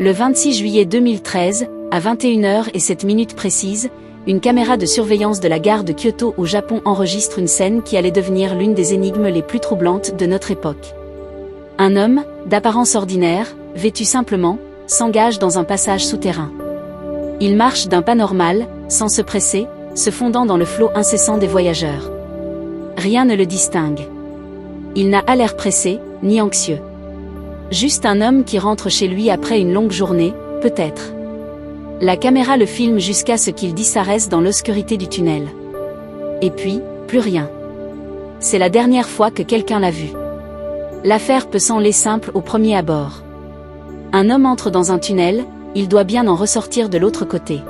Le 26 juillet 2013, à 21h07 précises, une caméra de surveillance de la gare de Kyoto au Japon enregistre une scène qui allait devenir l'une des énigmes les plus troublantes de notre époque. Un homme, d'apparence ordinaire, vêtu simplement, s'engage dans un passage souterrain. Il marche d'un pas normal, sans se presser, se fondant dans le flot incessant des voyageurs. Rien ne le distingue. Il n'a pas l'air pressé, ni anxieux. Juste un homme qui rentre chez lui après une longue journée, peut-être. La caméra le filme jusqu'à ce qu'il disparaisse dans l'obscurité du tunnel. Et puis, plus rien. C'est la dernière fois que quelqu'un l'a vu. L'affaire peut sembler simple au premier abord. Un homme entre dans un tunnel, il doit bien en ressortir de l'autre côté.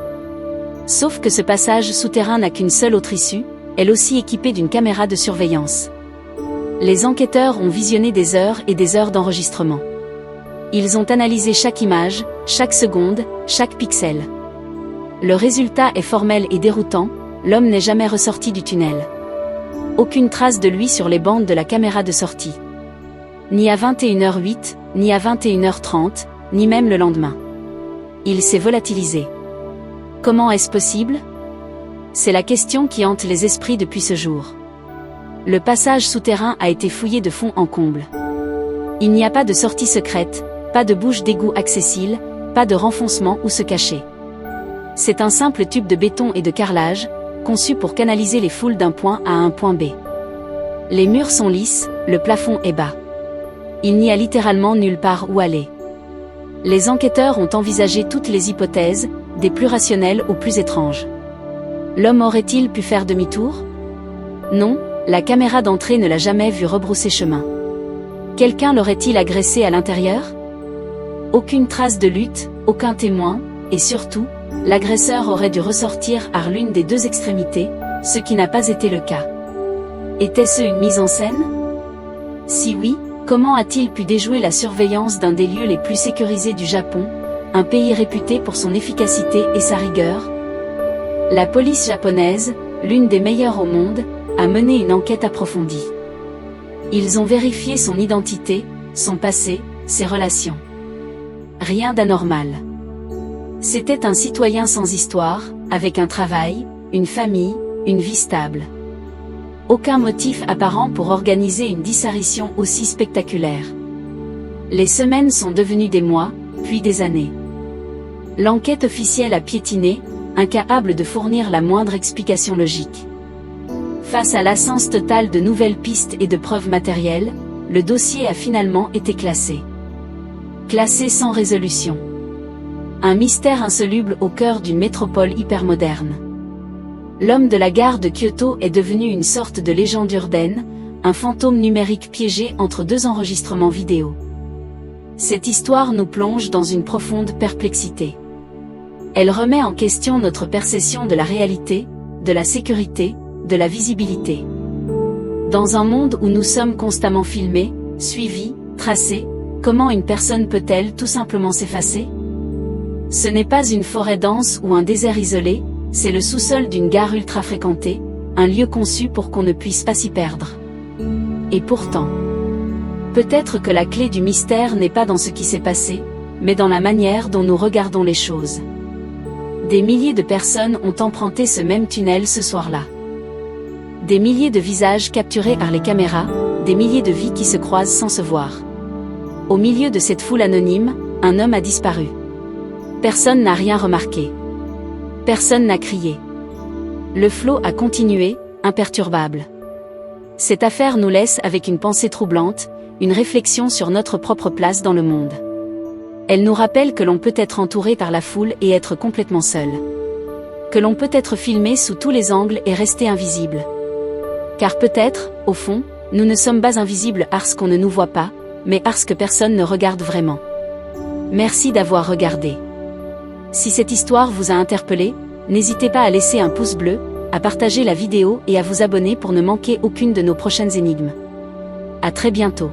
Sauf que ce passage souterrain n'a qu'une seule autre issue, elle aussi équipée d'une caméra de surveillance. Les enquêteurs ont visionné des heures et des heures d'enregistrement. Ils ont analysé chaque image, chaque seconde, chaque pixel. Le résultat est formel et déroutant, l'homme n'est jamais ressorti du tunnel. Aucune trace de lui sur les bandes de la caméra de sortie. Ni à 21h08, ni à 21h30, ni même le lendemain. Il s'est volatilisé. Comment est-ce possible? C'est la question qui hante les esprits depuis ce jour. Le passage souterrain a été fouillé de fond en comble. Il n'y a pas de sortie secrète, pas de bouche d'égout accessible, pas de renfoncement où se cacher. C'est un simple tube de béton et de carrelage, conçu pour canaliser les foules d'un point à un point B. Les murs sont lisses, le plafond est bas. Il n'y a littéralement nulle part où aller. Les enquêteurs ont envisagé toutes les hypothèses, des plus rationnelles aux plus étranges. L'homme aurait-il pu faire demi-tour? Non, la caméra d'entrée ne l'a jamais vu rebrousser chemin. Quelqu'un l'aurait-il agressé à l'intérieur? Aucune trace de lutte, aucun témoin, et surtout, l'agresseur aurait dû ressortir à l'une des deux extrémités, ce qui n'a pas été le cas. Était-ce une mise en scène? Si oui, comment a-t-il pu déjouer la surveillance d'un des lieux les plus sécurisés du Japon, un pays réputé pour son efficacité et sa rigueur? La police japonaise, l'une des meilleures au monde, a mené une enquête approfondie. Ils ont vérifié son identité, son passé, ses relations. Rien d'anormal. C'était un citoyen sans histoire, avec un travail, une famille, une vie stable. Aucun motif apparent pour organiser une disparition aussi spectaculaire. Les semaines sont devenues des mois, puis des années. L'enquête officielle a piétiné, incapable de fournir la moindre explication logique. Face à l'absence totale de nouvelles pistes et de preuves matérielles, le dossier a finalement été classé. Classé sans résolution. Un mystère insoluble au cœur d'une métropole hypermoderne. L'homme de la gare de Kyoto est devenu une sorte de légende urbaine, un fantôme numérique piégé entre deux enregistrements vidéo. Cette histoire nous plonge dans une profonde perplexité. Elle remet en question notre perception de la réalité, de la sécurité, de la visibilité. Dans un monde où nous sommes constamment filmés, suivis, tracés, comment une personne peut-elle tout simplement s'effacer? Ce n'est pas une forêt dense ou un désert isolé, c'est le sous-sol d'une gare ultra fréquentée, un lieu conçu pour qu'on ne puisse pas s'y perdre. Et pourtant, peut-être que la clé du mystère n'est pas dans ce qui s'est passé, mais dans la manière dont nous regardons les choses. Des milliers de personnes ont emprunté ce même tunnel ce soir-là. Des milliers de visages capturés par les caméras, des milliers de vies qui se croisent sans se voir. Au milieu de cette foule anonyme, un homme a disparu. Personne n'a rien remarqué. Personne n'a crié. Le flot a continué, imperturbable. Cette affaire nous laisse avec une pensée troublante, une réflexion sur notre propre place dans le monde. Elle nous rappelle que l'on peut être entouré par la foule et être complètement seul. Que l'on peut être filmé sous tous les angles et rester invisible. Car peut-être, au fond, nous ne sommes pas invisibles parce qu'on ne nous voit pas, mais parce que personne ne regarde vraiment. Merci d'avoir regardé. Si cette histoire vous a interpellé, n'hésitez pas à laisser un pouce bleu, à partager la vidéo et à vous abonner pour ne manquer aucune de nos prochaines énigmes. À très bientôt.